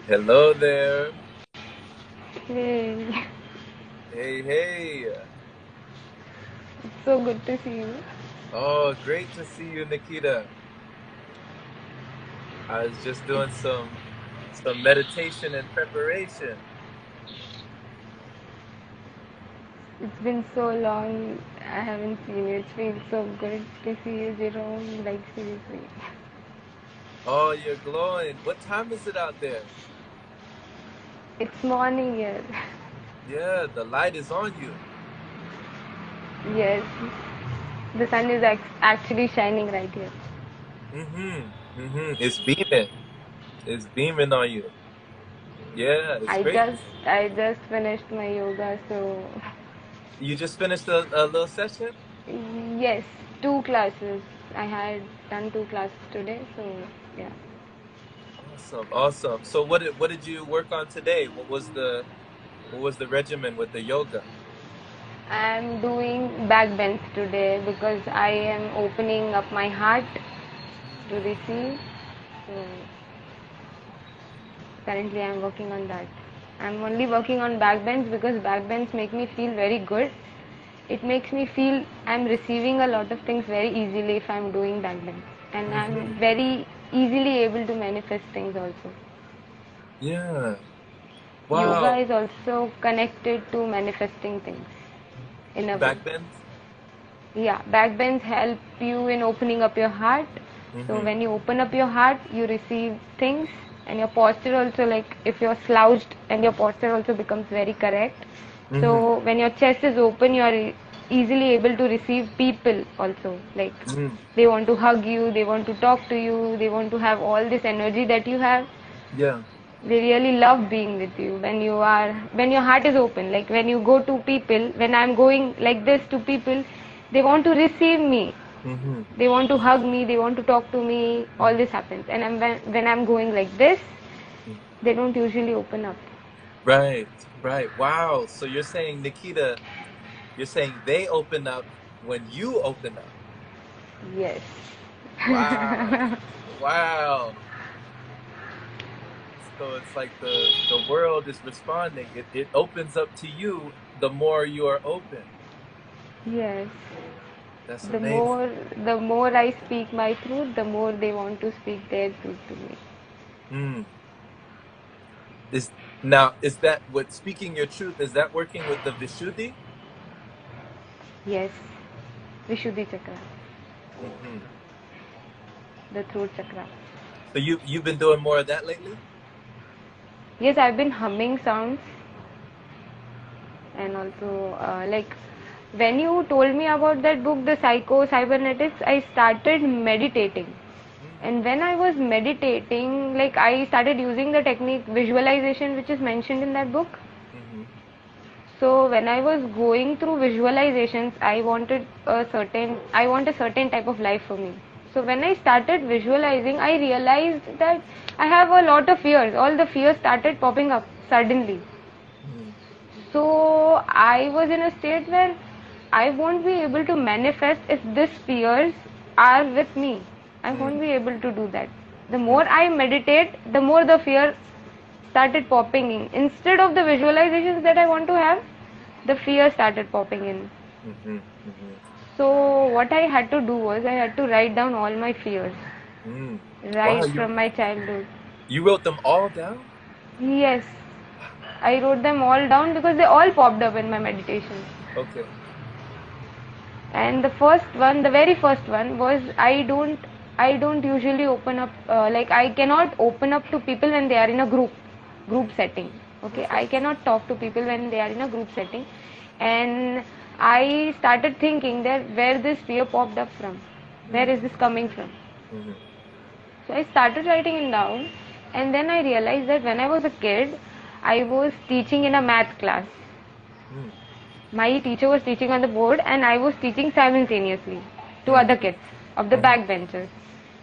Hello there. Hey, Hey, hey. it's so good to see you. Oh, great to see you, Nikita. I was just It's doing some meditation and preparation. it's been so long. I haven't seen you. It feels so good to see you, Jerome. Like seriously, Oh, you're glowing. What time is it out there? it's morning here. Yeah, the light is on you. Yes, the sun is actually shining right here. It's beaming. It's beaming on you. Yeah, it's I great. just I just finished my yoga, so You just finished a little session? yes, two classes. I had done two classes today, so yeah. Awesome, awesome. So what did you work on today? What was the regimen with the yoga? I'm doing back bends today because I am opening up my heart to receive. So currently I'm working on that. I'm only working on back bends because back bends make me feel very good. It makes me feel I'm receiving a lot of things very easily if I'm doing back bends. And I'm Mm-hmm. very easily able to manifest things also. Yeah. Yoga Wow. is also connected to manifesting things in a way. Backbends? Yeah, back bends help you in opening up your heart. So Mm-hmm. when you open up your heart, you receive things, and your posture also, like if you're slouched, and your posture also becomes very correct. Mm-hmm. So when your chest is open, you are easily able to receive people also. Like Mm. they want to hug you, they want to talk to you, they want to have all this energy that you have. Yeah. They really love being with you when your heart is open. Like when you go to people, when I'm going like this to people, they want to receive me, Mm-hmm. they want to hug me, they want to talk to me. All this happens, and when I'm going like this, Mm-hmm. they don't usually open up. Right. Right. Wow. So you're saying, Nikita, you're saying they open up when you open up. Yes. Wow. Wow. So it's like the world is responding. It opens up to you the more you are open. Yes, That's the amazing. more the more I speak my truth, the more they want to speak their truth to me. Mm. Is that what speaking your truth, is that working with the Vishuddhi? Yes, Vishuddhi chakra, Mm-hmm. the throat chakra. So you've been doing more of that lately? Yes, I've been humming sounds, and also like when you told me about that book, the Psycho Cybernetics, I started meditating. Mm-hmm. And when I was meditating, like I started using the technique visualization, which is mentioned in that book. Mm-hmm. So when I was going through visualizations, I want a certain type of life for me. So when I started visualizing, I realized that I have a lot of fears. All the fears started popping up suddenly. Mm-hmm. So I was in a state where I won't be able to manifest if these fears are with me. I won't be able to do that. The more I meditate, the more the fear started popping in. Instead of the visualizations that I want to have, the fear started popping in. Mm-hmm. Mm-hmm. So what I had to do was I had to write down all my fears Mm. Wow, right from my childhood. you wrote them all down? Yes, I wrote them all down because they all popped up in my meditation. Okay. And the very first one was I don't usually open up, like I cannot open up to people when they are in a group setting. Okay, Okay. I cannot talk to people when they are in a group setting. And I started thinking that where this fear popped up from, where Mm. is this coming from. Mm-hmm. So I started writing it down, and then I realized that when I was a kid, I was teaching in a math class. Mm. My teacher was teaching on the board, and I was teaching simultaneously to other Mm-hmm. kids of the Mm-hmm. backbenchers.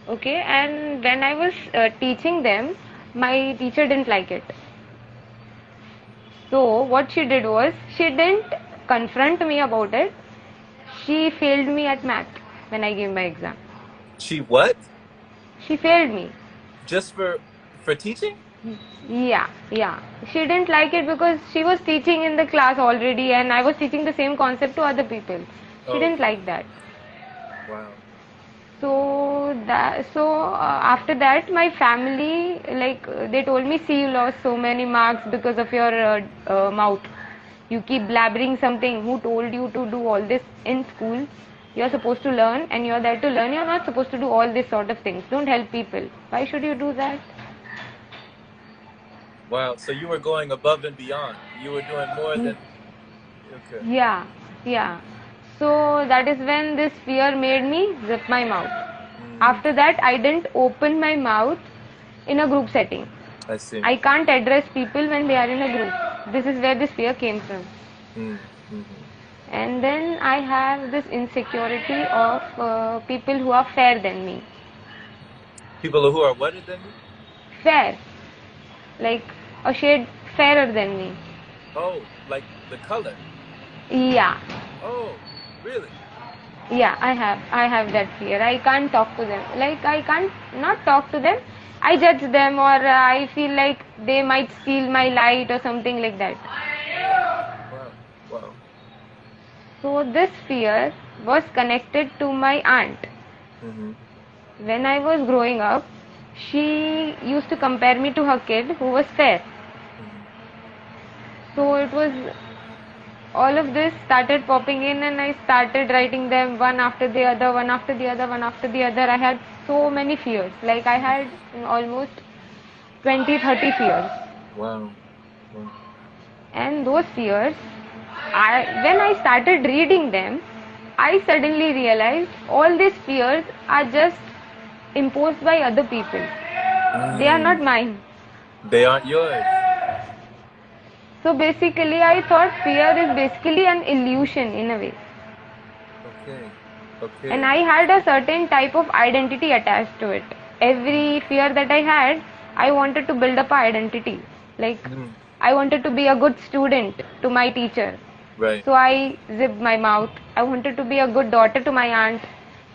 Okay, and when I was teaching them, my teacher didn't like it. So what she did was she didn't confront me about it. She failed me at math when I gave my exam. She what? She failed me. Just for teaching? Yeah, yeah. She didn't like it because she was teaching in the class already and I was teaching the same concept to other people. She Oh, didn't okay. like that. Wow. After that, my family, they told me, see, you lost so many marks because of your mouth. You keep blabbering something. Who told you to do all this in school? You're supposed to learn and you're there to learn. You're not supposed to do all this sort of things. Don't help people. Why should you do that? Wow. So you were going above and beyond. You were doing more than. Okay. Yeah, yeah. So that is when this fear made me zip my mouth. Mm, After that, I didn't open my mouth in a group setting. I see. I can't address people when they are in a group. This is where this fear came from. Mm, mm-hmm. And then I have this insecurity of people who are fair than me. People who are wetter than you? Fair, like a shade fairer than me. Oh, like the color. Yeah, Oh, really? yeah, I have that fear. I can't talk to them. Like I can't not talk to them. I judge them or I feel like they might steal my light or something like that. Wow. Wow. So this fear was connected to my aunt. Mm-hmm. When I was growing up, she used to compare me to her kid who was fair. Mm-hmm. So it was all of this started popping in and I started writing them one after the other, one after the other, one after the other. I had so many fears. Like I Mm-hmm. had almost 20, 30 fears. Wow. Wow. And those fears, when I started reading them, I suddenly realized all these fears are just imposed by other people. They are not Mm. mine. They aren't yours. So basically, I thought fear is basically an illusion in a way. Okay. And Okay. I had a certain type of identity attached to it. Every fear that I had, I wanted to build up an identity. Like, Mm. I wanted to be a good student to my teacher. Right. So I zipped my mouth. I wanted to be a good daughter to my aunt.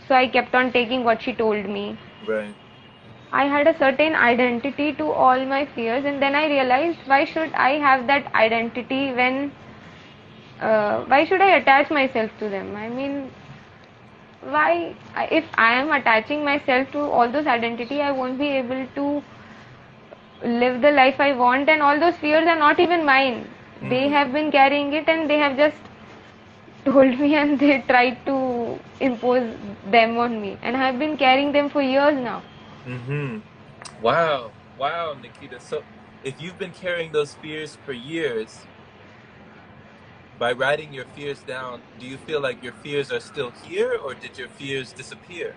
So I kept on taking what she told me. Right. I had a certain identity to all my fears, and then I realized why should I have that identity when why should I attach myself to them? I mean, why if I am attaching myself to all those identity, I won't be able to live the life I want, and all those fears are not even mine. They Mm-hmm. have been carrying it, and they have just told me, and they tried to impose them on me, and I have been carrying them for years now. Mm-hmm. Wow. Wow, Nikita. So if you've been carrying those fears for years, by writing your fears down, do you feel like your fears are still here or did your fears disappear?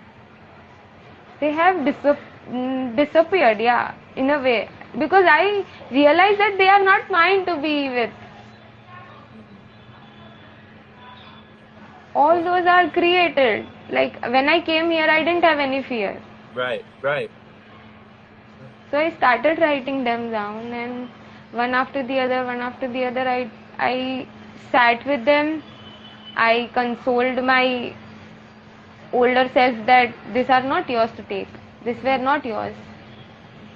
They have disappeared, yeah, in a way, because I realized that they are not mine to be with. Mm-hmm. All Wow. those are created. Like when I came here, I didn't have any fear. Right, right, right. So I started writing them down, and one after the other, one after the other, I sat with them. I consoled my older self that these are not yours to take. These were Mm-hmm. not yours.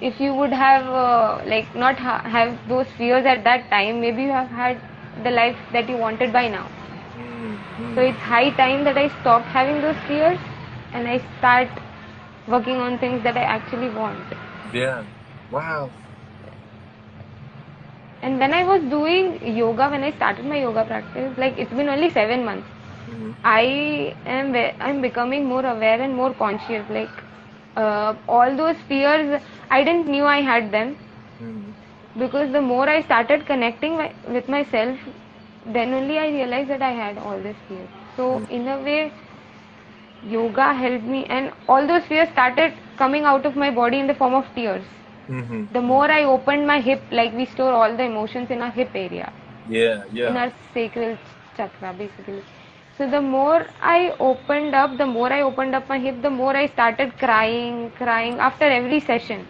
If you would have not have those fears at that time, maybe you have had the life that you wanted by now. So it's Mm-hmm. high time that I stop having those fears and I start working on things that I actually want. Yeah. Wow. And when I was doing yoga, when I started my yoga practice, like it's been only 7 months, Mm-hmm. I'm becoming more aware and more conscious. Like all those fears, I didn't knew I had them, Mm-hmm. because the more I started connecting with myself, then only I realized that I had all this fear. So in a way, yoga helped me, and all those fears started coming out of my body in the form of tears. Mm-hmm. The Mm-hmm. more I opened my hip, like we store all the emotions in our hip area, Yeah, in yeah. our sacral chakra basically. So the more I opened up my hip, the more I started crying after every session.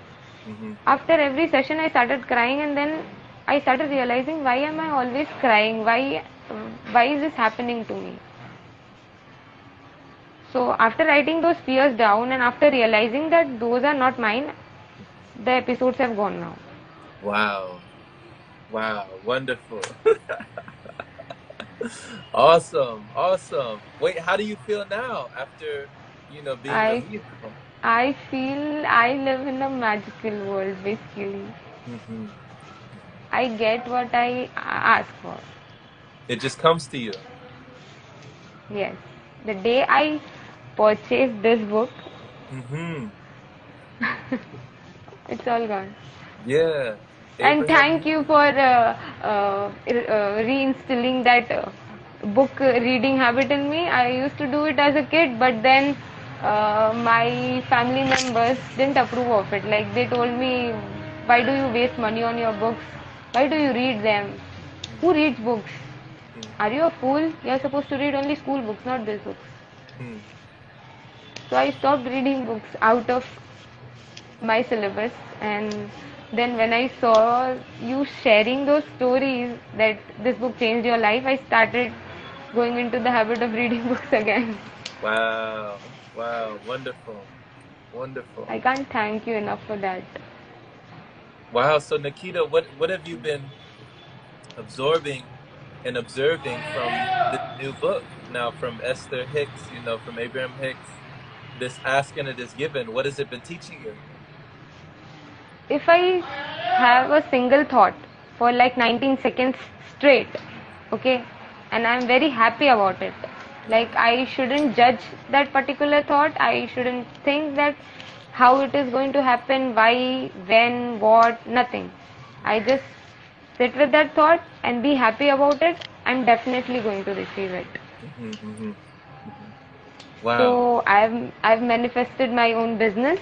Mm-hmm. After every session I started crying, and then I started realizing, why am I always crying? Why is this happening to me? So after writing those fears down and after realizing that those are not mine, the episodes have gone now. Wow. Wow. Wonderful. Awesome. Awesome. Wait, how do you feel now after, being I released from? I feel I live in a magical world basically. Hmm. I get what I ask for. It just comes to you. Yes. The day I purchased this book, Hmm. it's all gone. Yeah. And Abraham thank you Lincoln. for reinstilling that book reading habit in me. I used to do it as a kid, but then my family members didn't approve of it. Like they told me, why do you waste money on your books? Why do you read them? Who reads books? Are you a fool? You're supposed to read only school books, not these books. Hmm. So I stopped reading books out of my syllabus, and then when I saw you sharing those stories that this book changed your life, I started going into the habit of reading books again. Wow. Wow. Wonderful. I Wonderful. can't thank you enough for that. Wow. So Nikita, what have you been absorbing and observing from this new book now from Esther Hicks, from Abraham Hicks? This ask and it is given. What has it been teaching you? If I have a single thought for like 19 seconds straight, okay, and I'm very happy about it, like Hmm. I shouldn't judge that particular thought, I shouldn't think that how it is going to happen, why, when, what, nothing. I just sit with that thought and be happy about it. I'm definitely going to receive it. Hmm. Hmm. Hmm. Wow. So I've manifested my own business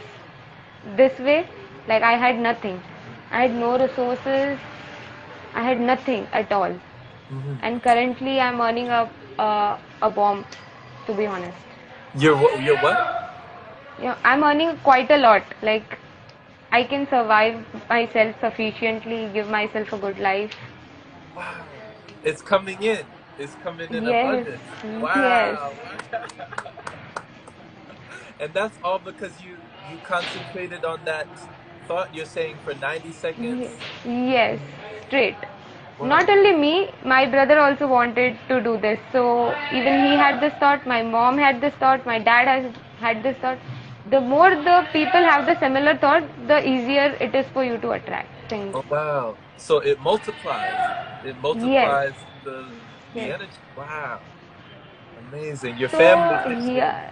this way. Like I had nothing, I had no resources, I had nothing at all, Hmm. and currently I'm earning a bomb, to be honest. You're what? Yeah, I'm earning quite a lot. Like I can survive myself sufficiently, give myself a good life. Wow. It's coming in. It's coming in Yes, abundance. yes, Wow. And that's all because you concentrated on that thought you're saying for 90 seconds. yes, straight. Not Wow. only me, my brother also wanted to do this. So even he had this thought, my mom had this thought, my dad has had this thought. The more the people have the similar thought, the easier it is for you to attract things. Oh wow. So it multiplies. It Yes, multiplies the yes. energy. Wow. Amazing. Your So family pitched in. here,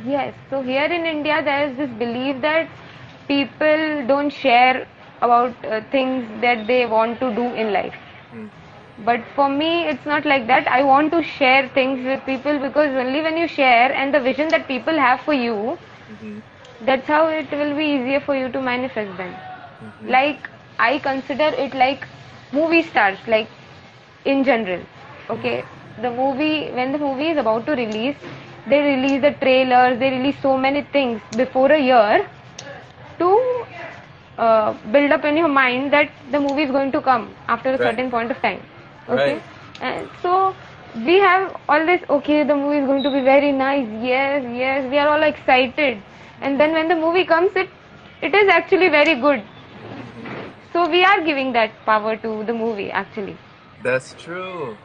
yes. So here in India, there is this belief that people don't share about things that they want to do in life. Hmm. But for me, it's not like that. I want to share things with people because only when you share and the vision that people have for you, Hmm. that's how it will be easier for you to manifest them. Hmm. Like, I consider it like movie stars, like in general. Okay, Hmm. when the movie is about to release, they release the trailers, they release so many things before a year to build up in your mind that the movie is going to come after a Right. certain point of time. Okay, Right. and so we have all this. Okay, the movie is going to be very nice. Yes, yes, we are all excited. And Hmm. then when the movie comes, it is actually very good. Hmm. So we are giving that power to the movie actually. That's true.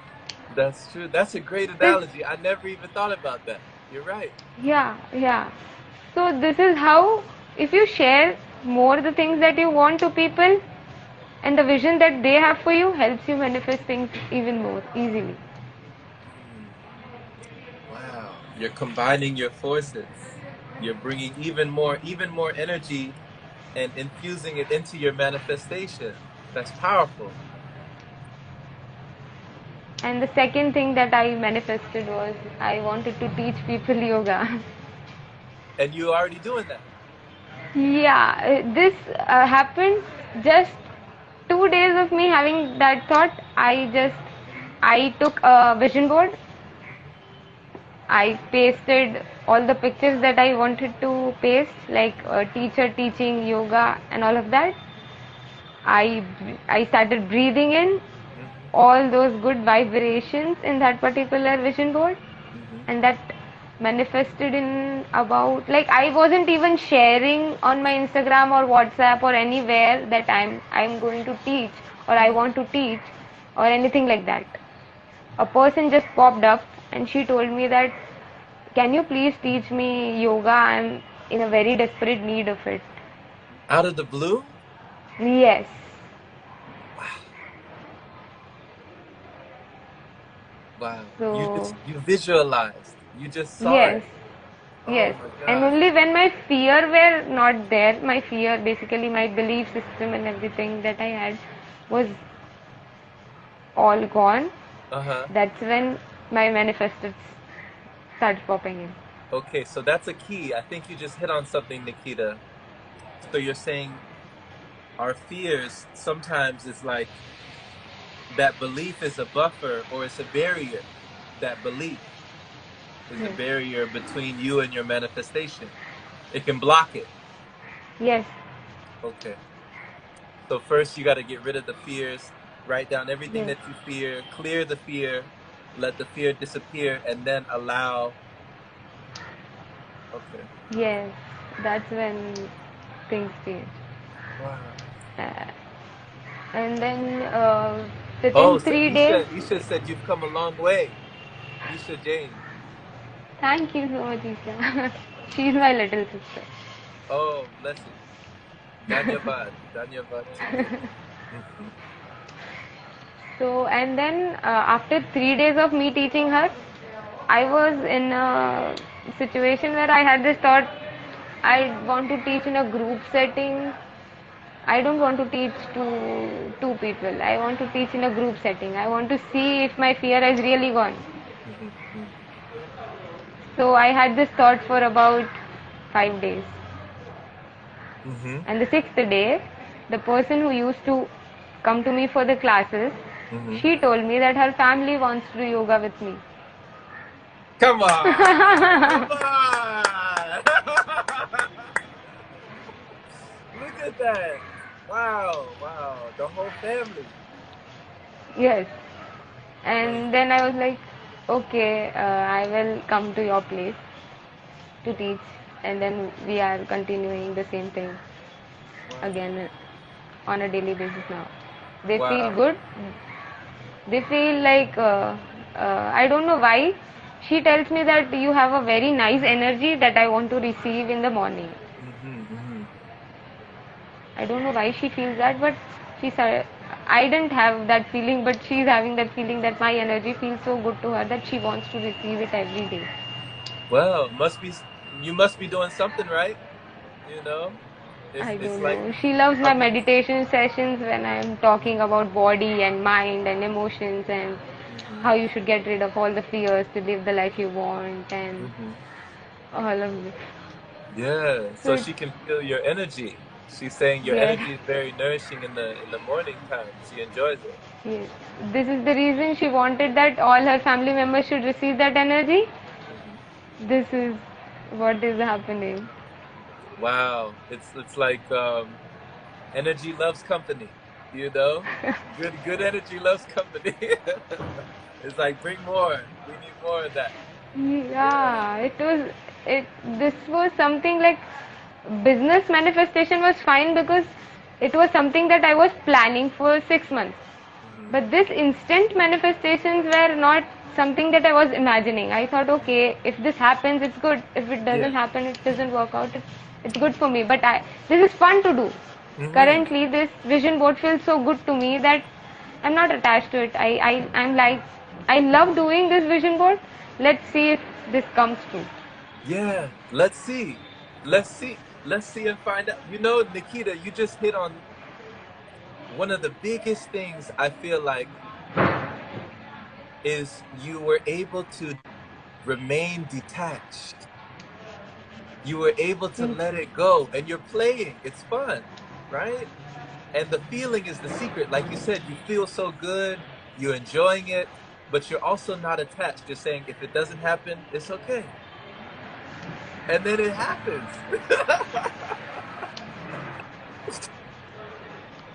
That's true. That's a great This analogy. I never even thought about that. You're right. Yeah, yeah. So this is how, if you share more the things that you want to people, and the vision that they have for you helps you manifest things even more easily. Hmm. Wow. You're combining your forces. You're bringing even more energy and infusing it into your manifestation. That's powerful. And the second thing that I manifested was I wanted to teach people yoga. And you're already doing that. Yeah, this happened just 2 days of me having that thought. I took a vision board. I pasted all the pictures that I wanted to paste, like a teacher teaching yoga and all of that. I I started breathing in Hmm. all those good vibrations in that particular vision board, Hmm. and that manifested in about, like, I wasn't even sharing on my Instagram or WhatsApp or anywhere that I'm going to teach or I want to teach or anything like that. A person just popped up and she told me that, can you please teach me yoga? I'm in a very desperate need of it. Out of the blue? Yes. Wow. Wow. So You visualized. You just saw yes, it. Oh yes. my And gosh. only when my fear were not there, my fear, basically my belief system and everything that I had was all gone, Uh-huh. that's when my manifested started popping in. Okay, so that's a key. I think you just hit on something, Nikita. So you're saying our fears sometimes is like that belief is a buffer or it's a barrier. That belief is a Yes. barrier between you and your manifestation. It can block it. Yes. Okay. So first you got to get rid of the fears, write down everything Yes. that you fear, clear the fear, let the fear disappear, and then allow. Okay. Yes. That's when things change. Wow. Uh, and then within Oh, so 3 days. Isha said you've come a long way. Isha Jane. Thank you so much, Isha. She's my little sister. Oh, blessings. Danyavad. Danyavad to you. Hmm. So, and then after 3 days of me teaching her, I was in a situation where I had this thought, I want to teach in a group setting. I don't want to teach to two people. I want to teach in a group setting. I want to see if my fear has really gone. Hmm. Hmm. So I had this thought for about 5 days. Hmm. And the sixth day, the person who used to come to me for the classes, Hmm. she told me that her family wants to do yoga with me. Come on. Come on. Look at that. Wow. Wow. The whole family. Yes. Wait. And then I was like, okay, I will come to your place to teach. And then we are continuing the same thing Wow. again on a daily basis now. They feel Wow. good. They feel like, I don't know why. She tells me that you have a very nice energy that I want to receive in the morning. Hmm. Hmm. I don't know why she feels that, but she said, I didn't have that feeling, but she's having that feeling that my energy feels so good to her that she wants to receive it every day. Well, must be you must be doing something right. You know, I it's don't like know. She loves a my big. meditation sessions when I'm talking about body and mind and emotions and Hmm. how you should get rid of all the fears to live the life you want and Hmm. all of this. Yeah, So so it's, she can feel your energy. She's saying your yes, energy is very nourishing in the morning time. She enjoys it. yes. This is the reason she wanted that all her family members should receive that energy. Hmm. This is what is happening. Wow, it's like energy loves company. You know, good energy loves company. It's like bring more. We need more of that. Yeah. Yeah, it was it this was something like business manifestation was fine because it was something that I was planning for 6 months. Hmm. But this instant manifestations were not something that I was imagining. I thought, okay, if this happens, it's good. If it doesn't Yeah. happen, it doesn't work out. It's good for me. But this is fun to do. Hmm. Currently, this vision board feels so good to me that I'm not attached to it. I'm like, I love doing this vision board. Let's see if this comes true. Yeah. Let's see. Let's see. Let's see and find out. You know, Nikita, you just hit on one of the biggest things I feel like is you were able to remain detached. You were able to Yes, let it go and you're playing. It's fun, right? And the feeling is the secret. Like you said, you feel so good, you're enjoying it, but you're also not attached. You're saying, if it doesn't happen, it's okay. And then it happens.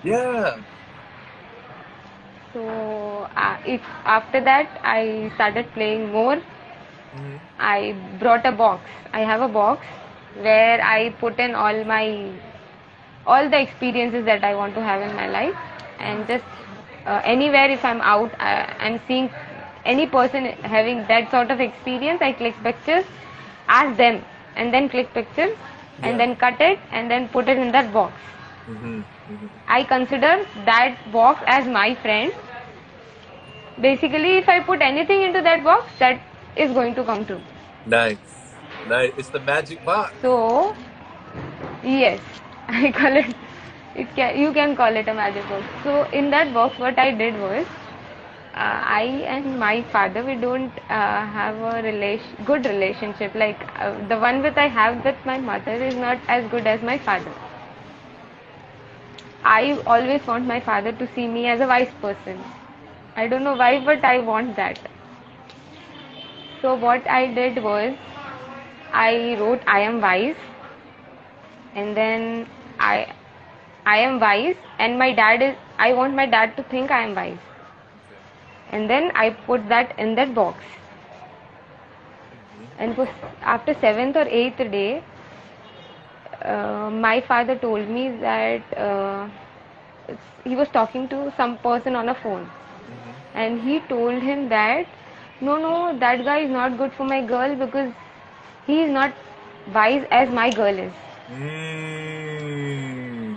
Yeah. so if after that I started playing more, Mm-hmm. I brought a box. I have a box where I put in all the experiences that I want to have in my life, and just anywhere if I'm out, I'm seeing any person having that sort of experience, I click pictures, ask them, and then click pictures, and Yeah. then cut it, and then put it in that box. Mm-hmm. Mm-hmm. I consider that box as my friend. Basically, if I put anything into that box, that is going to come true. Nice. Nice. It's the magic box. So, yes, I call it. You can call it a magic box. So in that box, what I did was, I and my father, we don't have a good relationship. Like the one which I have with my mother is not as good as my father. I always want my father to see me as a wise person. I don't know why, but I want that. So what I did was, I wrote I am wise, and then I I am wise, and my dad is. I want my dad to think I am wise, Okay. and then I put that in that box. Mm-hmm. And after seventh or eighth day, my father told me that he was talking to some person on a phone, Mm-hmm. and he told him that no, that guy is not good for my girl because he is not wise as my girl is. Mm.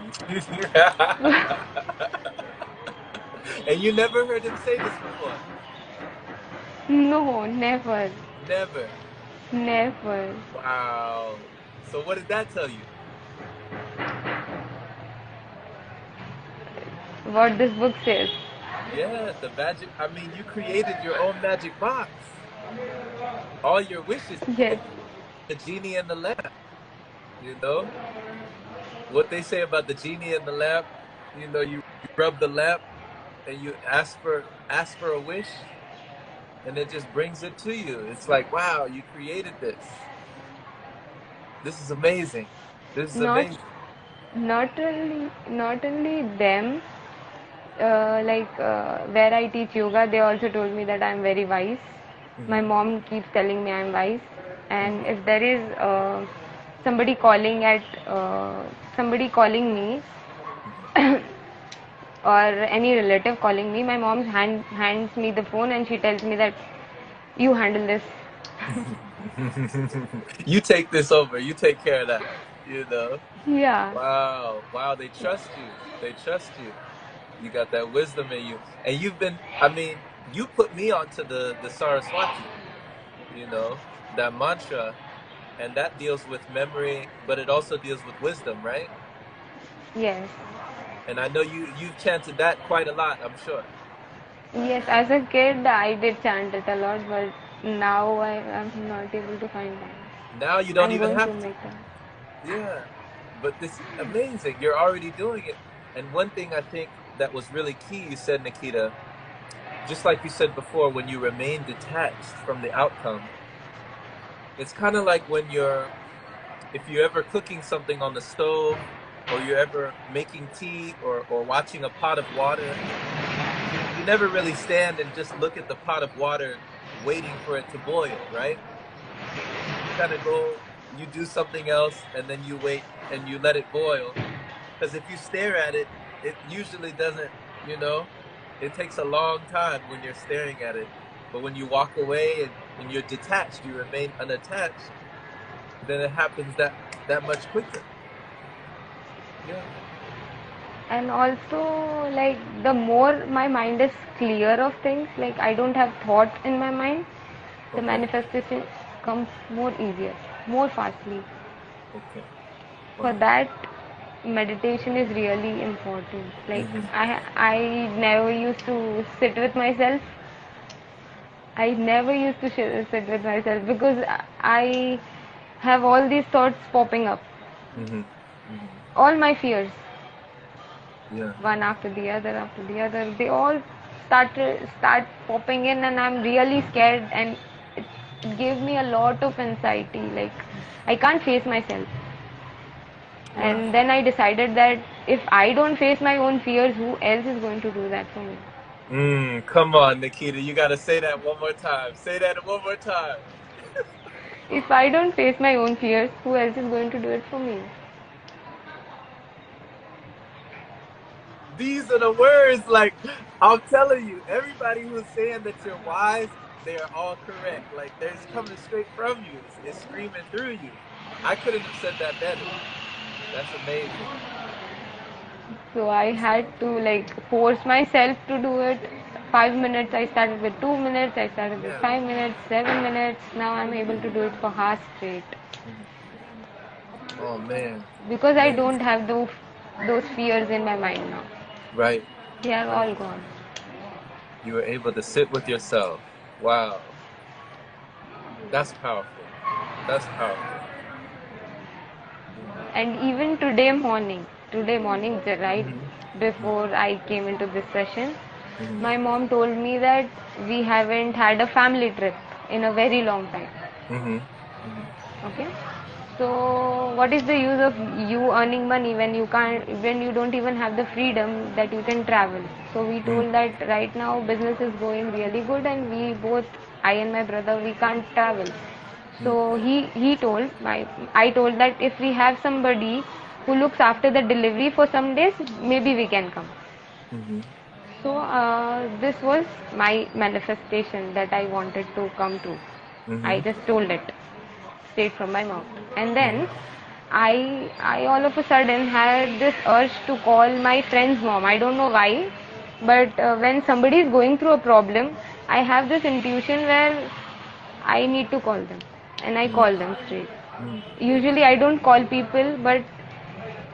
And you never heard him say this before? No, never, Never. never. Wow. So what did that tell you? What this book says. Yeah, the magic. I mean, you created your own magic box. All your wishes, Yes. the genie and the lamp. You know what they say about the genie and the lamp. You rub the lamp and you ask for a wish, and it just brings it to you. It's like, wow, you created this. This is amazing. This is Not amazing. not only them. Where I teach yoga, they also told me that I'm very wise. My Hmm. mom keeps telling me I'm wise, and Hmm. if there is somebody calling at somebody calling me or any relative calling me, my mom hands me the phone and she tells me that you handle this. You take this over. You take care of that. You know. Yeah. Wow. Wow. They trust you. They trust you. You got that wisdom in you, and you've been. I mean, you put me onto the Saraswati. That mantra, and that deals with memory, but it also deals with wisdom, right? Yes. And I know you've chanted that quite a lot, I'm sure. Yes, as a kid, I did chant it a lot, but now I am not able to find time. Now you don't I'm even going to have to. make time. Yeah. But this is amazing. You're already doing it. And one thing I think that was really key, you said, Nikita, just like you said before, when you remain detached from the outcome, it's kind of like if you're ever cooking something on the stove, or you're ever making tea, or watching a pot of water, you never really stand and just look at the pot of water waiting for it to boil, right? You kind of go, you do something else, and then you wait and you let it boil. Because if you stare at it, it usually doesn't, you know, it takes a long time when you're staring at it. But when you walk away and you're detached, you remain unattached, then it happens that much quicker. Yeah. And also, like, the more my mind is clear of things, like, I don't have thoughts in my mind, the Okay. manifestation comes more easier, more fastly. Okay. For Wow. that, meditation is really important. Like, Hmm. I never used to sit with myself. I never used to sit with myself because I have all these thoughts popping up, Hmm. Hmm. all my fears, Yeah. one after the other, they all start popping in, and I'm really scared, and it gave me a lot of anxiety. Like, I can't face myself. Wow. And then I decided that if I don't face my own fears, who else is going to do that for me? Come on, Nikita. You got to say that one more time. Say that one more time. If I don't face my own fears, who else is going to do it for me? These are the words. Like, I'm telling you, everybody who's saying that you're wise, they are all correct. Like, they're just coming straight from you. It's screaming through you. I couldn't have said that better. That's amazing. So I had to like force myself to do it. 5 minutes, I started with 2 minutes, I started with Yeah. 5 minutes, 7 minutes. Now I'm able to do it for hours straight. Oh man. Because I Man. don't have those fears in my mind now. Right. They are Right. all gone. You were able to sit with yourself. Wow. That's powerful. That's powerful. And even today morning, right Mm-hmm. before I came into this session, Mm-hmm. my mom told me that we haven't had a family trip in a very long time. Mm-hmm. Okay, so what is the use of you earning money when you can't, when you don't even have the freedom that you can travel? So we Mm-hmm. told that right now business is going really good and we both, I and my brother, we can't travel. So he told my, I told that if we have somebody who looks after the delivery for some days, maybe we can come. Mm-hmm. So this was my manifestation that I wanted to come true. I Mm-hmm. just told it straight from my mouth. And Mm-hmm. then I all of a sudden had this urge to call my friend's mom. I don't know why, but when somebody is going through a problem, I have this intuition where I need to call them, and I call them straight. Mm-hmm. Usually I don't call people, but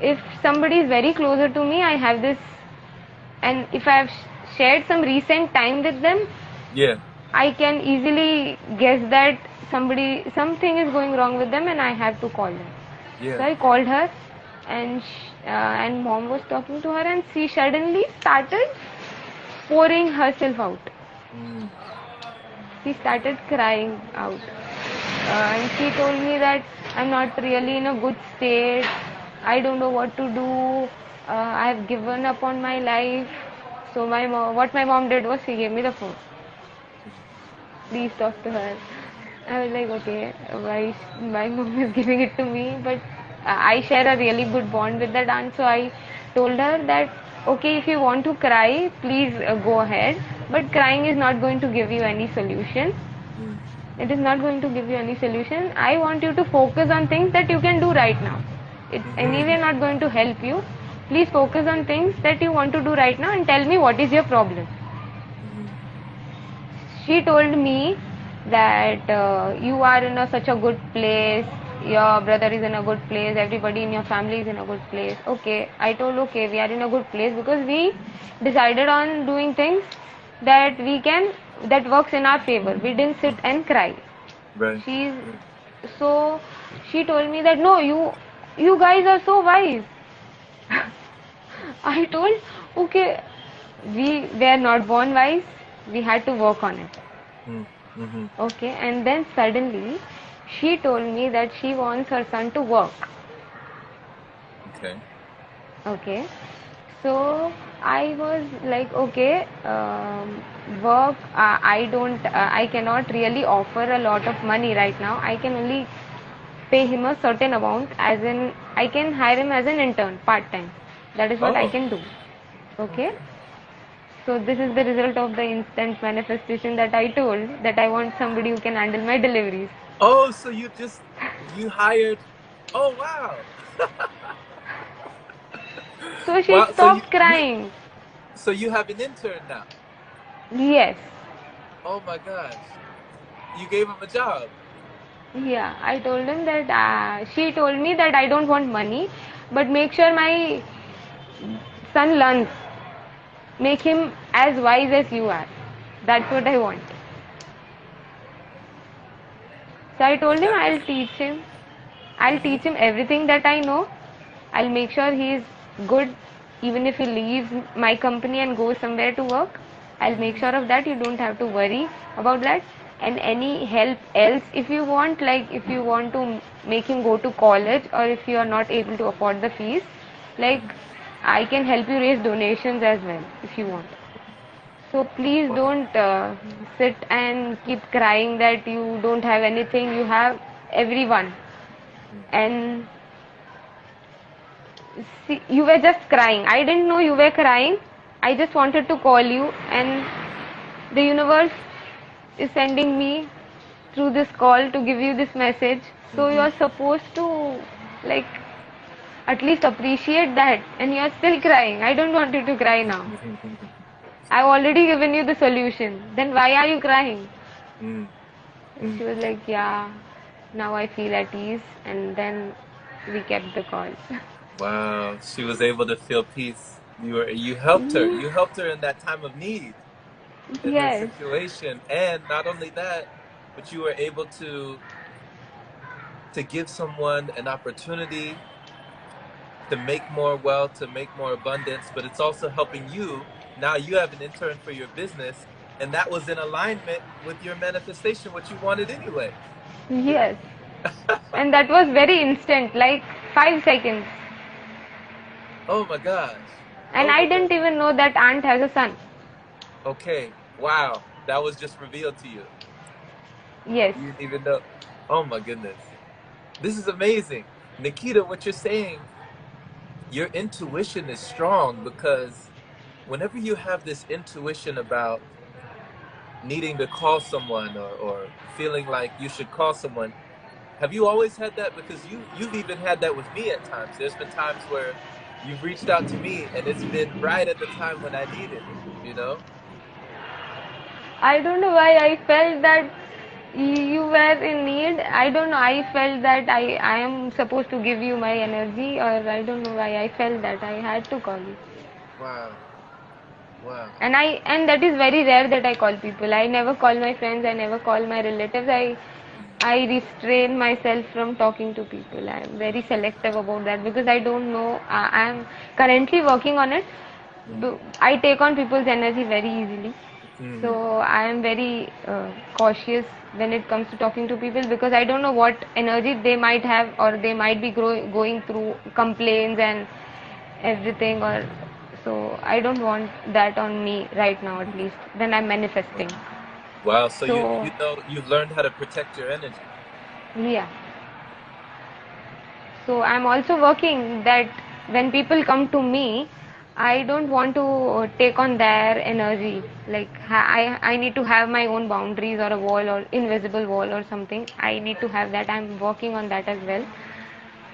if somebody is very closer to me, I have this, and if I have shared some recent time with them, Yeah. I can easily guess that something is going wrong with them, and I have to call them. So Yeah. I called her, and and mom was talking to her, and she suddenly started pouring herself out. Mm. She started crying out, and she told me that I'm not really in a good state. I don't know what to do. I have given up on my life. So what my mom did was she gave me the phone. Please talk to her. I was like, okay, why my mom is giving it to me? But I share a really good bond with that aunt, so I told her that, okay, if you want to cry, please go ahead. But crying is not going to give you any solution. Mm. It is not going to give you any solution. I want you to focus on things that you can do right now. It's Mm-hmm. anyway not going to help you. Please focus on things that you want to do right now and tell me what is your problem. Mm-hmm. She told me that you are in such a good place, your brother is in a good place, everybody in your family is in a good place. Okay, I told, okay, we are in a good place because we decided on doing things that we can, that works in our favor. We didn't sit and cry. Right. She's Right. so she told me that no, you guys are so wise. I told, okay, we were not born wise, we had to work on it. Mm-hmm. Okay, and then suddenly she told me that she wants her son to work. Okay. Okay, so I was like, okay, work. I cannot really offer a lot of money right now. I can only pay him a certain amount, as in I can hire him as an intern part time. That is what I Oh. can do. Okay, Okay. so this is the result of the instant manifestation that I told, that I want somebody who can handle my deliveries. Oh, so you hired. Oh wow. So she Wow. So stopped you crying. so you have an intern now. Yes. Oh my gosh. You gave him a job. Yeah, I told him that she told me that I don't want money, but make sure my son learns. Make him as wise as you are. That's what I want. So I told him That I'll teach him. I'll mm-hmm. teach him everything that I know. I'll make sure he is good even if he leaves my company and goes somewhere to work. I'll make Mm-hmm. sure of that. You don't have to worry about that. And any help else, if you want, like if you want to make him go to college, or if you are not able to afford the fees, like I can help you raise donations as well if you want. So please Wow. don't sit and keep crying that you don't have anything. You have. everyone. Mm. And see, you were just crying. I didn't know you were crying. I just wanted to call you, and the universe is sending me through this call to give you this message. So Mm-hmm. you're supposed to, like, at least appreciate that, and you're still crying. I don't want you to cry now. I've already given you the solution. Then why are you crying? Mm. And Mm. she was like, yeah, now I feel at ease. And then we kept the call. Wow, she was able to feel peace. You helped her. You helped her in that time of need, in her Yes, situation, and not only that, but you were able to give someone an opportunity to make more wealth, to make more abundance, but it's also helping you. Now you have an intern for your business, and that was in alignment with your manifestation, what you wanted anyway. yes. And that was very instant, like 5 seconds. Oh my gosh. And Oh I my didn't gosh. even know that aunt has a son. Okay. Wow. That was just revealed to you. Yes, You didn't even know. Oh my goodness. This is amazing. Nikita, what you're saying, your intuition is strong because whenever you have this intuition about needing to call someone or feeling like you should call someone, have you always had that? Because you've even had that with me at times. There's been times where you've reached out to me and it's been right at the time when I needed it, you know? I don't know why I felt that you were in need. I don't know. I felt that I am supposed to give you my energy, or I don't know why I felt that I had to call you. Wow. Wow. And that is very rare that I call people. I never call my friends. I never call my relatives. I restrain myself from talking to people. I am very selective about that because I don't know. I am currently working on it. Mm. I take on people's energy very easily. So Mm. I am very cautious when it comes to talking to people because I don't know what energy they might have, or they might be going through complaints and everything, or so I don't want that on me right now, at least when I'm manifesting. Wow. So So you know you've learned how to protect your energy. yeah, so I'm also working that when people come to me, I don't want to take on their energy. Like I need to have my own boundaries, or a wall, or invisible wall, or something. I need to have that. I'm working on that as well.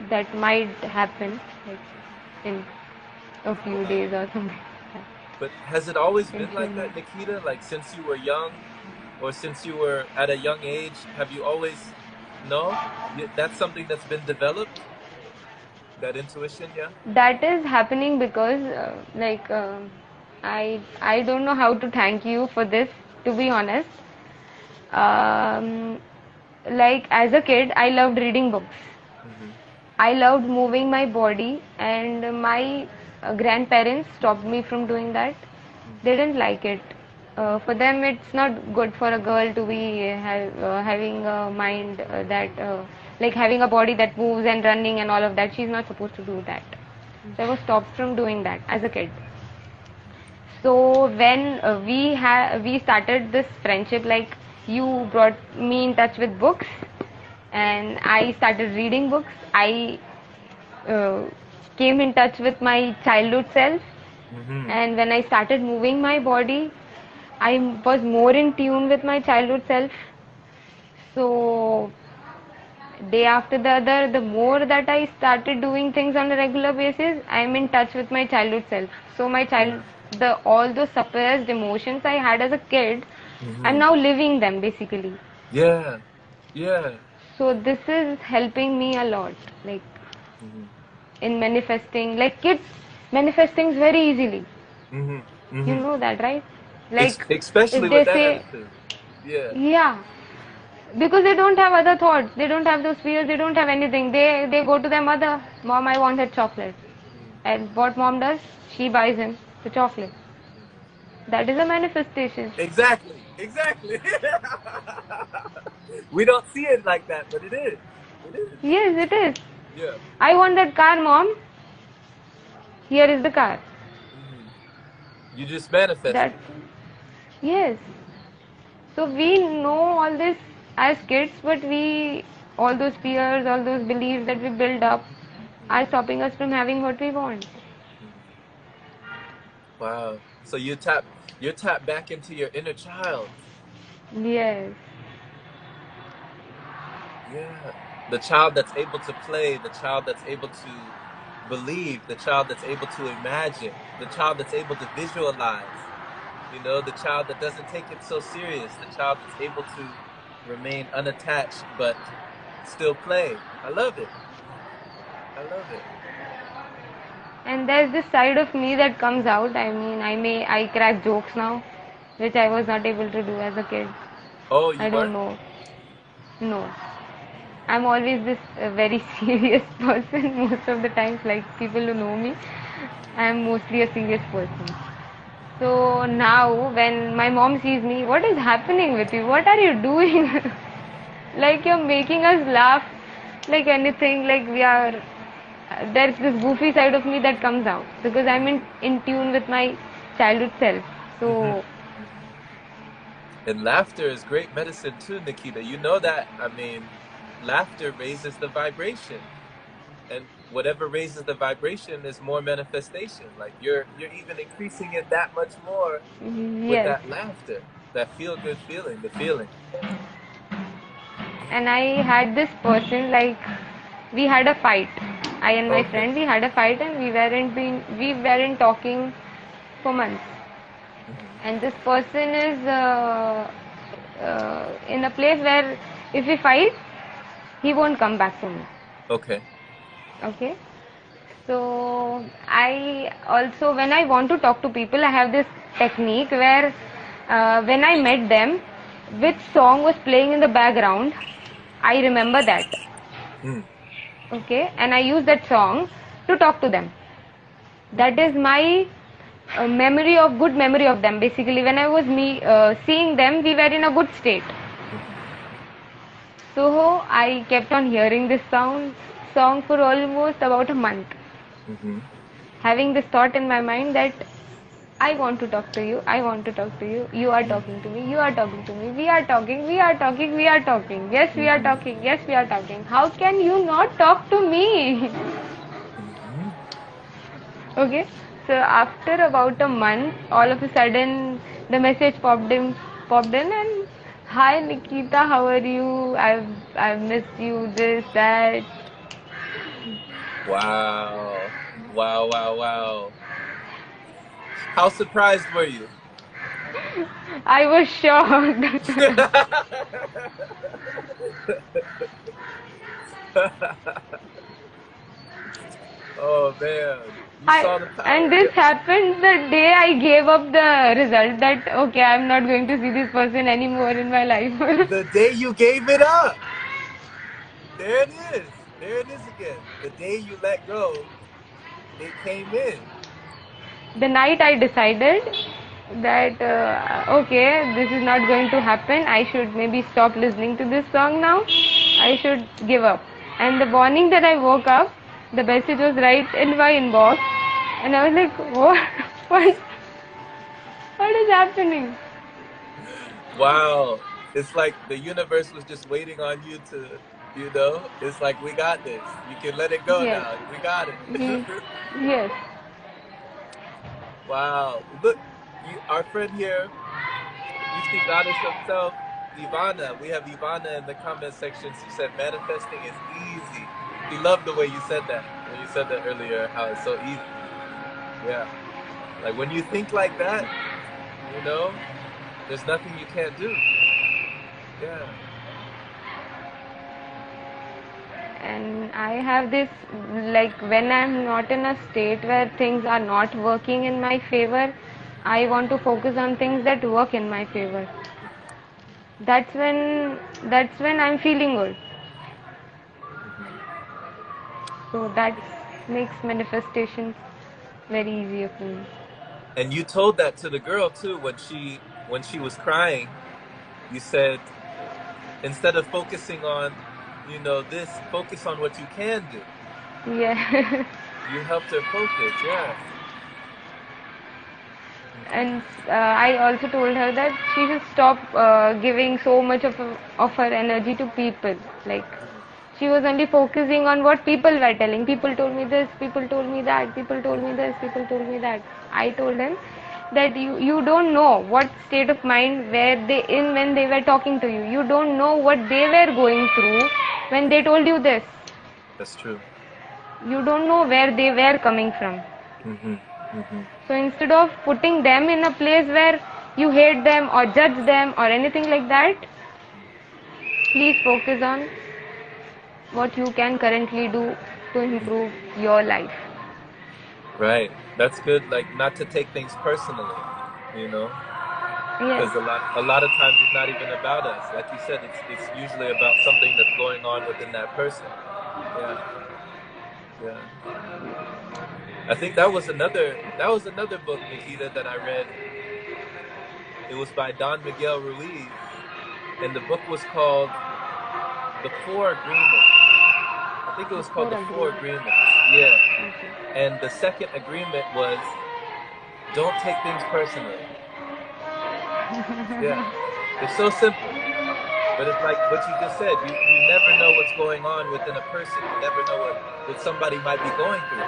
That might happen, like, in a few Wow. days or something. But has it always In been few like that, months. Nikita? Like since you were young or since you were at a young age, have you always no? That's something that's been developed? That intuition, yeah? That is happening because I don't know how to thank you for this, to be honest. um, like, as a kid, I loved reading books. Mm-hmm. I loved moving my body, and my grandparents stopped me from doing that. They didn't like it. For them, it's not good for a girl to be having a mind like having a body that moves and running and all of that. She's not supposed to do that. So I was stopped from doing that as a kid. So when we started this friendship, like, you brought me in touch with books, and I started reading books. I uh, came in touch with my childhood self, Mm-hmm. and when I started moving my body, I was more in tune with my childhood self. So day after the other, the more that I started doing things on a regular basis, I am in touch with my childhood self. So Yeah. the all those suppressed emotions I had as a kid, I'm Mm-hmm. now living them basically. Yeah. Yeah. So this is helping me a lot, like, Mm-hmm. in manifesting. Like, kids manifest things very easily. Mm-hmm. You Mm-hmm. know that, right? Like, Especially if with they that say, attitude. Yeah. yeah, because they don't have other thoughts, they don't have those fears, they don't have anything. They go to their mother, mom, I want that chocolate. Mm-hmm. And what mom does? She buys him the chocolate. Mm-hmm. That is a manifestation. Exactly. Exactly. We don't see it like that, but it is. It is. Yes, it is. Yeah. I want that car, mom. Here is the car. Mm-hmm. You just That, manifested. yes. So we know all this as kids, but we all those fears, all those beliefs that we build up are stopping us from having what we want. Wow. So you're tapped back into your inner child. Yes. Yeah. The child that's able to play, the child that's able to believe, the child that's able to imagine, the child that's able to visualize, the child that doesn't take it so serious, the child that's able to remain unattached but still play. I love it. I love it. And there's this side of me that comes out. I mean, I crack jokes now, which I was not able to do as a kid. Oh, I you don't weren't? know. No. I'm always this very serious person most of the times, like people who know me. I'm mostly a serious person. So now when my mom sees me, what is happening with you? What are you doing? Like you're making us laugh like anything, like we are. There's this goofy side of me that comes out because I'm in tune with my childhood self. Hmm. So, And laughter is great medicine too, Nikita. You know that. I mean, laughter raises the vibration. And whatever raises the vibration is more manifestation. Like you're even increasing it that much more with yes. that laughter, that feel good feeling, the feeling. And Yeah. I had this person, like, we had a fight. I and my Okay. friend, we had a fight and we weren't talking for months. Hmm. And this person is in a place where if we fight, he won't come back to me. Okay. Okay. So I also, when I want to talk to people, I have this technique where when I met them, which song was playing in the background, I remember that. Mm. Okay, and I use that song to talk to them. That is my memory of good memory of them. Basically, when I was seeing them, we were in a good state. Hmm. So I kept on hearing this song for almost about a month, Hmm. having this thought in my mind that I want to talk to you, I want to talk to you, you are talking to me, you are talking to me, we are talking, we are talking, we are talking, yes, we are Hmm. talking, yes, we are talking. How can you not talk to me? Hmm. Okay, so after about a month, all of a sudden the message popped in, and hi Nikita, how are you? I've missed you, this, that. Wow. Wow, wow, wow. How surprised were you? I was shocked. Oh man, you I saw the and power. this happened the day I gave up the result that okay, I'm not going to see this person anymore in my life. The day you gave it up. There it is. There it is again. The day you let go, it came in. The night I decided that okay, this is not going to happen. I should maybe stop listening to this song now. I should give up. And the morning that I woke up, the message was right in my inbox, and I was like, what? What? What is happening? Wow. It's like the universe was just waiting on you to, it's like, we got this. You can let it go Yes. now. We got it. He, yes. Wow. Look, our friend here, you see Goddess of Self, Ivana. We have Ivana in the comment section. She said, manifesting is easy. She loved the way you said that when you said that earlier, how it's so easy. Yeah. Like when you think like that, you know, there's nothing you can't do. Yeah. And I have this, like, when I'm not in a state where things are not working in my favor, I want to focus on things that work in my favor. That's when I'm feeling good. Hmm. So that makes manifestation very easier for me. And you told that to the girl too when she was crying. You said, instead of focusing on, this, focus on what you can do. Yeah. You helped her focus. Yeah. Hmm. And I also told her that she should stop giving so much of her energy to people. Like, She was only focusing on what people were telling. People told me this, people told me that, people told me this, people told me that. I told him that you don't know what state of mind were they in when they were talking to you. You don't know what they were going through when they told you this. That's true. You don't know where they were coming from. So instead of putting them in a place where you hate them or judge them or anything like that, please focus on what you can currently do to improve your life. Right. That's good. Like, not to take things personally, you know, because Yes. a lot of times it's not even about us. Like you said, it's usually about something that's going on within that person. Yeah. Yeah. I think that was another book, Nikita, that I read. It was by Don Miguel Ruiz, and the book was called The Four Agreements. I think it was called The Four Agreements. Yeah. And the second agreement was, don't take things personally. Yeah. It's so simple. But it's like what you just said. You never know what's going on within a person. You never know what somebody might be going through.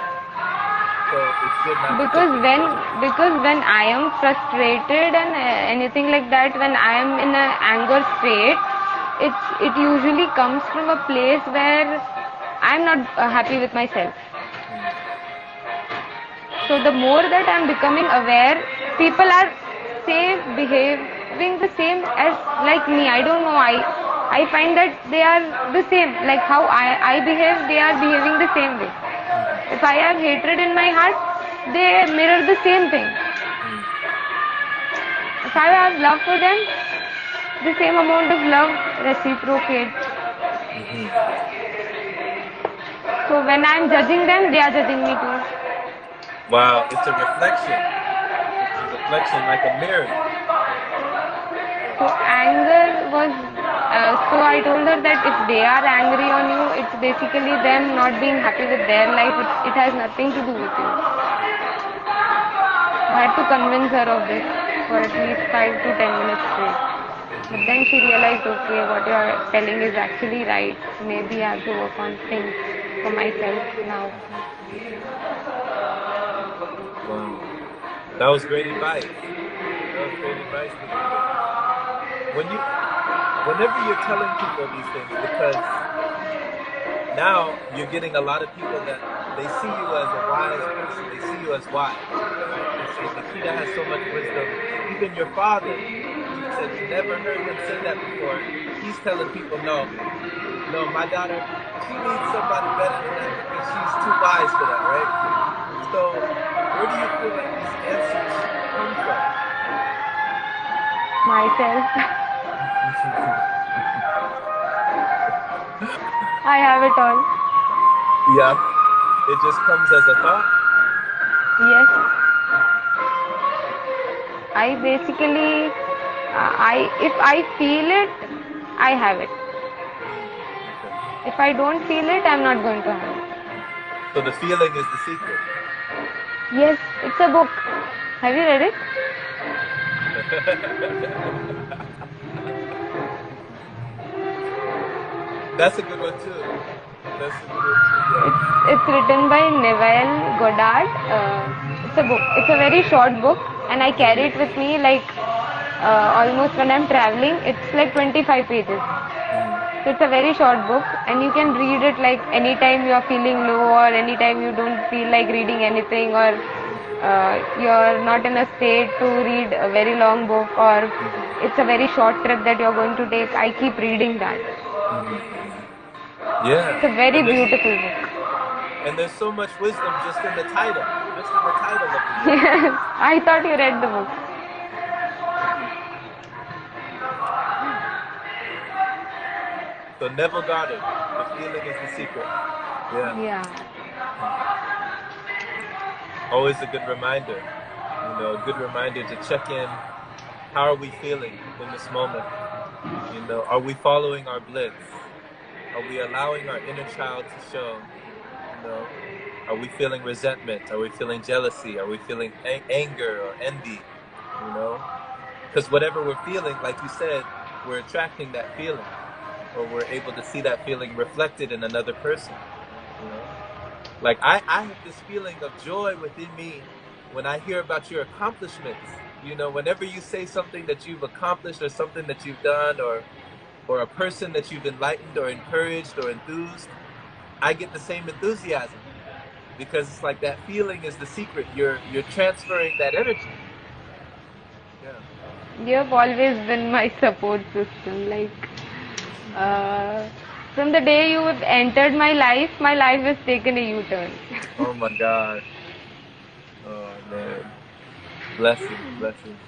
So it's good not to take things Because when I am frustrated and anything like that, when I am in an anger state, it usually comes from a place where I am not happy with myself. So the more that I am becoming aware, people are behaving the same as like me. I don't know. I find that they are the same. Like how I behave, they are behaving the same way. If I have hatred in my heart, they mirror the same thing. If I have love for them, the same amount of love reciprocates. So when I am judging them, they are judging me too. Wow, it's a reflection. It's a reflection like a mirror. So anger was, so I told her that if they are angry on you, it's basically them not being happy with their life. It has nothing to do with you. I had to convince her of this for at least 5 to 10 minutes straight. But then she realized, okay, what you are telling is actually right. Maybe I have to work on things for myself now. Wow. That was great advice. That was great advice, Nikita. Whenever you're telling people these things, because now you're getting a lot of people that they see you as a wise person. They see you as wise, right? They say Nikita has so much wisdom. Even your father, you said you never heard him say that before. He's telling people, no, my daughter, she needs somebody better than that because she's too wise for that, right? So where do you feel like these answers come from? Myself. I have it all. Yeah. It just comes as a thought? Yes. I basically, if I feel it, I have it. If I don't feel it, I'm not going to have it. So the feeling is the secret. Yes, it's a book. Have you read it? That's a good one too. That's a good one too. Yeah. It's written by Neville Goddard. It's a book. It's a very short book, and I carry it with me like almost when I'm traveling. It's like 25 pages. So it's a very short book, and you can read it like anytime you are feeling low or anytime you don't feel like reading anything, or you're not in a state to read a very long book, or it's a very short trip that you're going to take. I keep reading that. Yeah. It's a very beautiful book. And there's so much wisdom just in the title. Just in the title of the book. Yes, I thought you read the book. So Neville Goddard, the feeling is the secret. Yeah. Always a good reminder. A good reminder to check in. How are we feeling in this moment? Are we following our bliss? Are we allowing our inner child to show? Are we feeling resentment? Are we feeling jealousy? Are we feeling anger or envy? Because whatever we're feeling, like you said, we're attracting that feeling. or we're able to see that feeling reflected in another person, you know? Like I have this feeling of joy within me when I hear about your accomplishments. You know, whenever you say something that you've accomplished or something that you've done or a person that you've enlightened or encouraged or enthused, I get the same enthusiasm because it's like that feeling is the secret. You're transferring that energy. Yeah. You have always been my support system. Like, uh, from the day you have entered my life has taken a U-turn. Oh my God. Oh man. Blessings, blessings.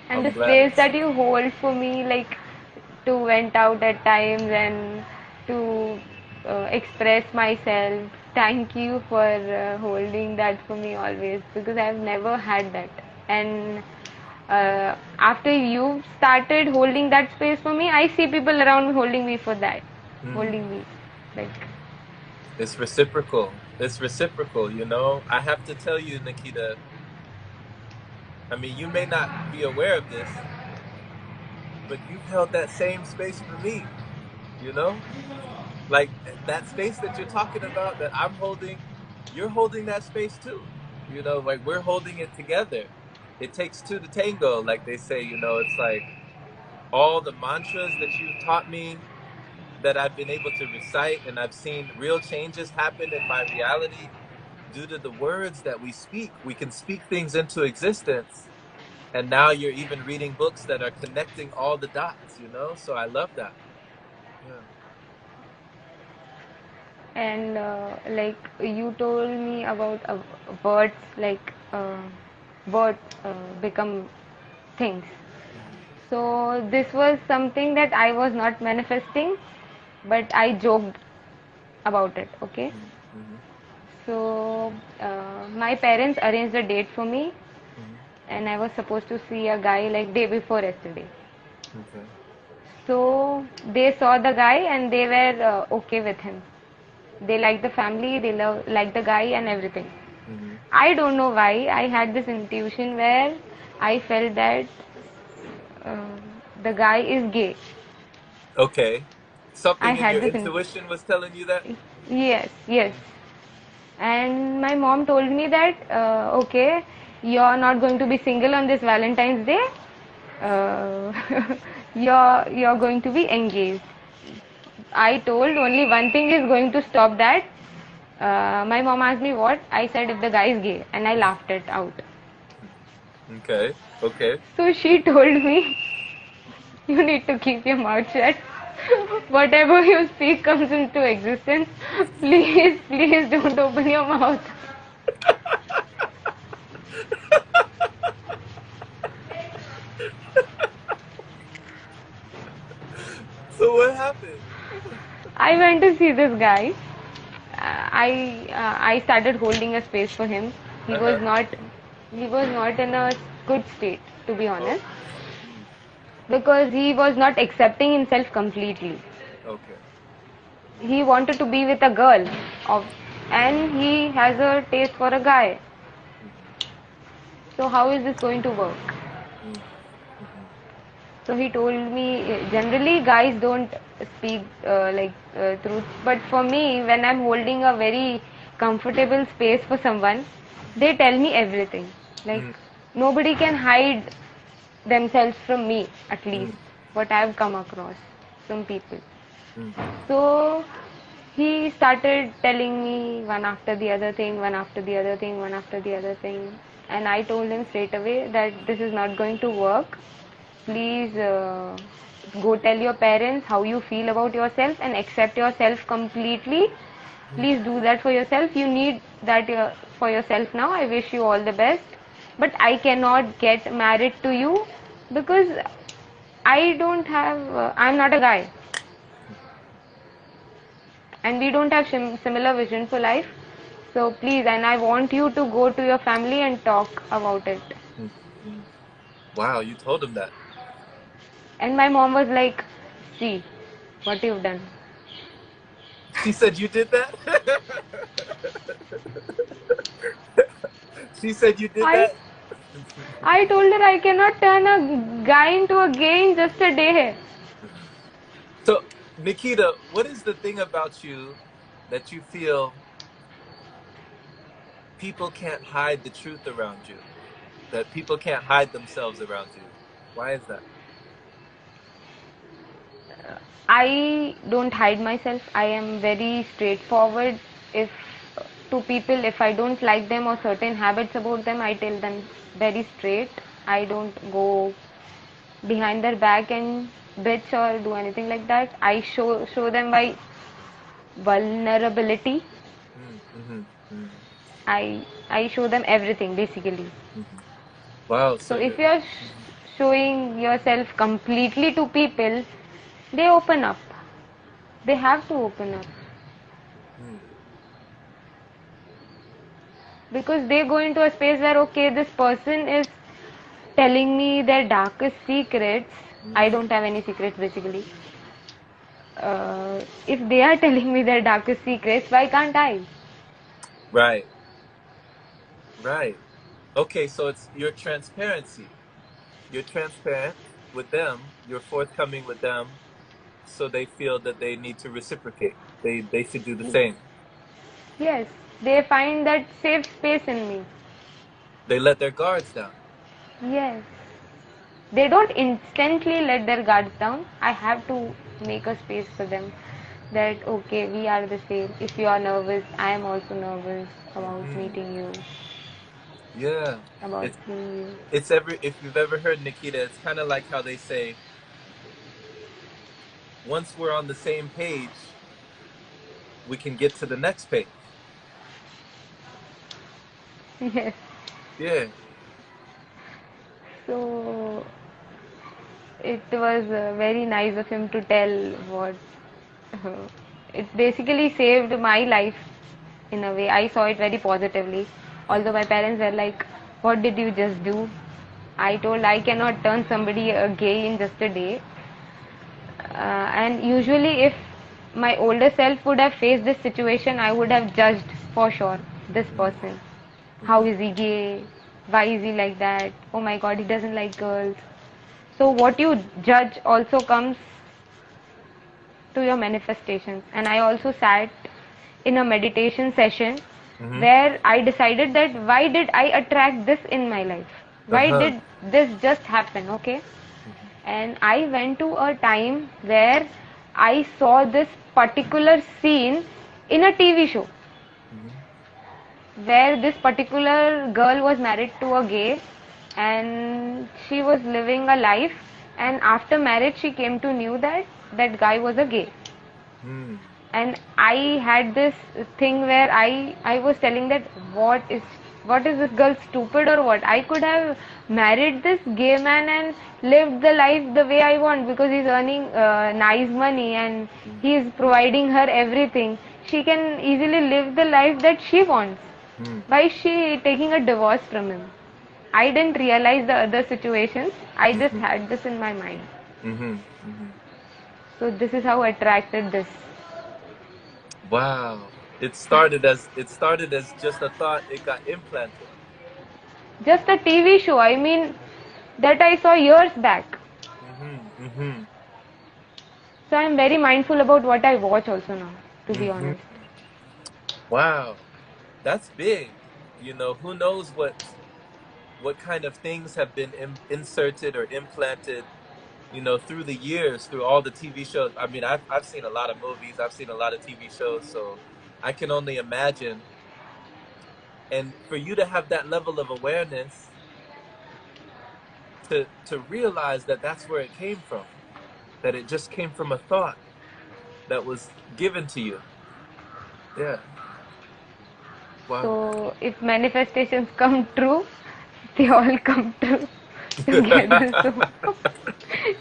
And I'm the glad. space that you hold for me, like, to vent out at times and to express myself. Thank you for holding that for me always, because I've never had that. And after you started holding that space for me, I see people around me holding me for that, Mm. holding me like. It's reciprocal. It's reciprocal, you know? I have to tell you, Nikita, I mean, you may not be aware of this, but you've held that same space for me, you know? Like that space that you're talking about that I'm holding, you're holding that space too. You know, like we're holding it together. It takes two to tango, like they say, you know, it's like all the mantras that you've taught me that I've been able to recite and I've seen real changes happen in my reality due to the words that we speak. We can speak things into existence. And now you're even reading books that are connecting all the dots, you know? So I love that. Yeah. And like you told me about words, like words become things. Mm-hmm. So this was something that I was not manifesting, but I joked about it. Okay. Mm-hmm. So my parents arranged a date for me, Mm-hmm. and I was supposed to see a guy like day before yesterday. Okay. So they saw the guy and they were okay with him. They liked the family, they liked the guy and everything. Mm-hmm. I don't know why I had this intuition where I felt that uh, the guy is gay. Okay. I Something in had your this intuition was telling you that? yes, yes. And my mom told me that okay, you're not going to be single on this Valentine's Day. Uh, you're going to be engaged. I told only one thing is going to stop that. My mom asked me what. I said if the guy is gay, and I laughed it out. Okay. Okay. So she told me, you need to keep your mouth shut. Whatever you speak comes into existence. Please, please don't open your mouth. So what happened? I went to see this guy. I started holding a space for him. He was Uh-huh. not he was not in a good state, to be Oh. honest, Mm. because he was not accepting himself completely. Okay. He wanted to be with a girl, of, and he has a taste for a guy. Mm-hmm. So how is this going to work? Mm-hmm. So he told me generally guys don't speak truth, but for me, when I'm holding a very comfortable space for someone, they tell me everything. Like Mm-hmm. nobody can hide themselves from me, at least Mm-hmm. what I've come across from people. Mm-hmm. So he started telling me one after the other thing, one after the other thing, one after the other thing. And I told him straight away that this is not going to work. Please go tell your parents how you feel about yourself and accept yourself completely. Please do that for yourself. You need that for yourself now. I wish you all the best. But I cannot get married to you because I'm not a guy, and we don't have similar vision for life. So please, and I want you to go to your family and talk about it. Mm-hmm. Wow, you told him that. And my mom was like, see what you've done. She said you did that? She said you did I that? I told her I cannot turn a guy into a gay in just a day. So, Nikita, what is the thing about you that you feel people can't hide the truth around you? That people can't hide themselves around you? Why is that? I don't hide myself. I am very straightforward. If to people, if I don't like them or certain habits about them, I tell them very straight. I don't go behind their back and bitch or do anything like that. I show them my vulnerability. Mm-hmm, mm-hmm, I show them everything basically. mm-hmm. Wow, so So if you're. you're Mhm, showing yourself completely to people, they open up. They have to open up mm, because they go into a space where okay, this person is telling me their darkest secrets. I mm. don't have any secrets basically. If they are telling me their darkest secrets, why can't I? Right, right. Okay, so it's your transparency. You're transparent with them. You're forthcoming with them, so they feel that they need to reciprocate. They should do the same. Yes, they find that safe space in me. They let their guards down. Yes, they don't instantly let their guards down. I have to make a space for them that okay, we are the same. If you are nervous, I am also nervous about Hmm. meeting you, Yeah, about it's seeing you. it's every if you've ever heard Nikita, it's kind of like how they say once we're on the same page, we can get to the next page. Yes. Yeah. So it was very nice of him to tell what uh, it basically saved my life in a way. I saw it very positively. Although my parents were like, "What did you just do?" I told I cannot turn somebody gay in just a day. And usually, if my older self would have faced this situation, I would have judged for sure this person. How Mm-hmm. is he gay? Why is he like that? Oh my god, he doesn't like girls. So what you judge also comes to your manifestations. And I also sat in a meditation session Mm-hmm. where I decided that why did I attract this in my life? Why Uh-huh. did this just happen? Okay. Mm-hmm. And I went to a time where I saw this particular scene in a TV show Mm-hmm. where this particular girl was married to a gay and she was living a life, and after marriage she came to know that that guy was a gay. Mm-hmm. And I had this thing where I was telling that what is this girl stupid or what? I could have married this gay man and lived the life the way I want because he's earning nice money and he's providing her everything. She can easily live the life that she wants. Mm-hmm. Why is she taking a divorce from him? I didn't realize the other situations. I just Mm-hmm. had this in my mind. Mm-hmm. Mm-hmm. So this is how I attracted this. Wow. It started as just a thought, it got implanted. Just a TV show, I mean, that I saw years back. Mm-hmm. Mm-hmm. So I'm very mindful about what I watch also now, to be Mm-hmm. honest. Wow. That's big. You know, who knows what kind of things have been inserted or implanted, you know, through the years, through all the TV shows. I mean, I've seen a lot of movies, I've seen a lot of TV shows, so I can only imagine. And for you to have that level of awareness to realize that that's where it came from, that it just came from a thought that was given to you. Yeah. Wow. So if manifestations come true, they all come true together. So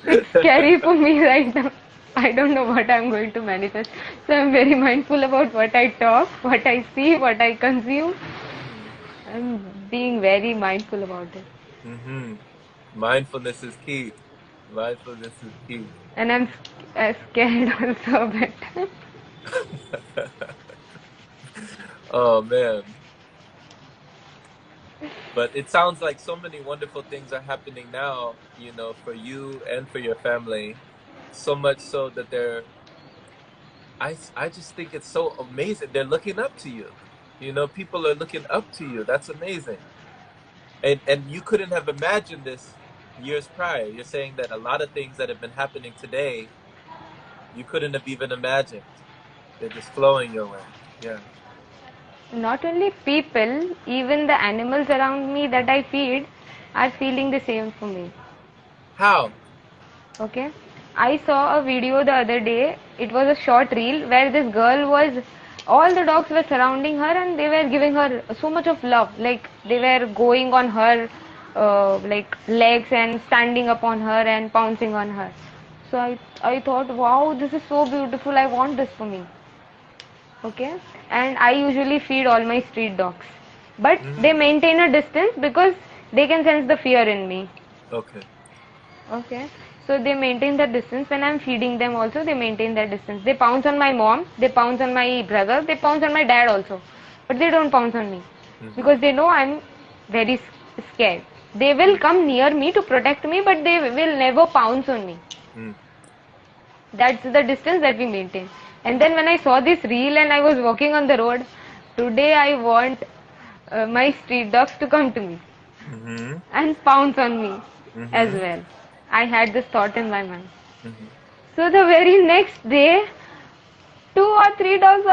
it's scary for me right now. I don't know what I'm going to manifest. So I'm very mindful about what I talk, what I see, what I consume. Mm-hmm. I'm being very mindful about it. Mm-hmm. Mindfulness is key. Mindfulness is key. And I'm scared also a bit. Oh man. But it sounds like so many wonderful things are happening now, you know, for you and for your family. So much so that I just think it's so amazing. They're looking up to you. You know, people are looking up to you. That's amazing. And you couldn't have imagined this years prior. You're saying that a lot of things that have been happening today, you couldn't have even imagined. They're just flowing your way. Yeah. Not only people, even the animals around me that I feed are feeling the same for me. How? Okay. I saw a video the other day. It was a short reel where this girl was, all the dogs were surrounding her and they were giving her so much of love. Like they were going on her like legs and standing upon her and pouncing on her. So I thought, wow, this is so beautiful. I want this for me. Okay. And I usually feed all my street dogs. But they Mm. maintain a distance because they can sense the fear in me. Okay. Okay. So they maintain that distance. When I'm feeding them also, they maintain that distance. They pounce on my mom, they pounce on my brother, they pounce on my dad also. But they don't pounce on me. Mm-hmm. Because they know I'm very scared. They will come near me to protect me, but they will never pounce on me. Mm. That's the distance that we maintain. And then when I saw this reel and I was walking on the road, today I want my street dogs to come to me Mm-hmm. and pounce on me as Mm-hmm. well. I had this thought in my mind. Mm-hmm. So the very next day, two or three dogs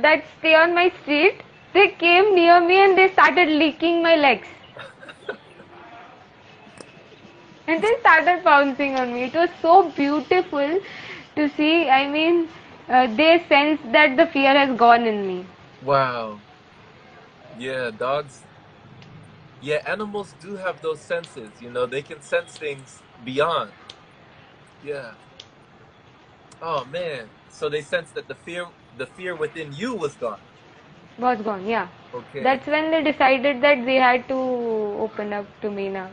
that stay on my street, they came near me and they started licking my legs. And they started pouncing on me. It was so beautiful to see. I mean, they sense that the fear has gone in me. Wow. Yeah, dogs. Yeah, animals do have those senses. You know, they can sense things beyond. Yeah. Oh man. So they sense that the fear within you was gone. Was gone, yeah. Okay. That's when they decided that they had to open up to me now.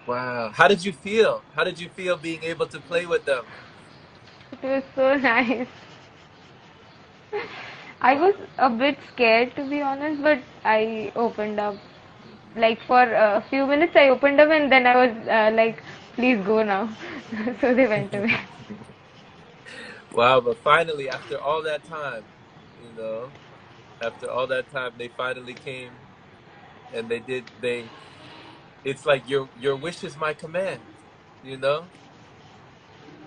Wow. How did you feel? How did you feel being able to play with them? It was so nice. I Wow. was a bit scared to be honest, but I opened up. Hmm. Like for a few minutes, I opened up and then I was like, please go now. So they went away. Wow, but finally, after all that time, you know, after all that time, they finally came and it's like your wish is my command, you know?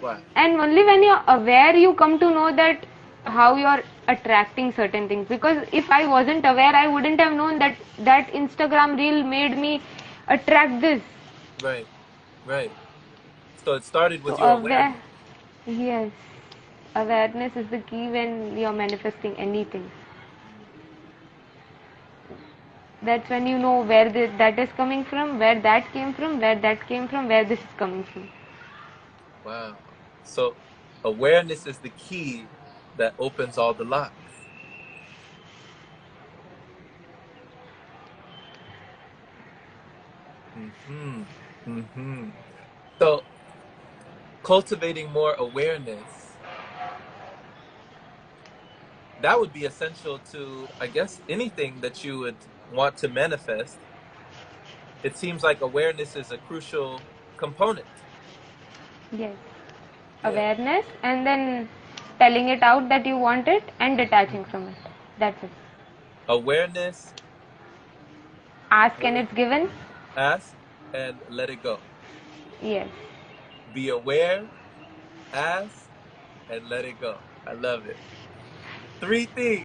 Wow. And only when you're aware, you come to know that how you're attracting certain things. Because if I wasn't aware, I wouldn't have known that that Instagram reel made me attract this. Right. Right. So it started So with your aware, awareness. yes, awareness is the key when you're manifesting anything. That's when you know where that is coming from, where that came from, where that came from, where this is coming from. Wow. So awareness is the key that opens all the locks. Mhm. Mhm. So cultivating more awareness, that would be essential to, I guess, anything that you would want to manifest. It seems like awareness is a crucial component. Yes. Yeah. Awareness and then telling it out that you want it and detaching from it. That's it. Awareness, Ask what and was it's given. ask and let it go. Yes. Be aware, ask, and let it go. I love it. Three things.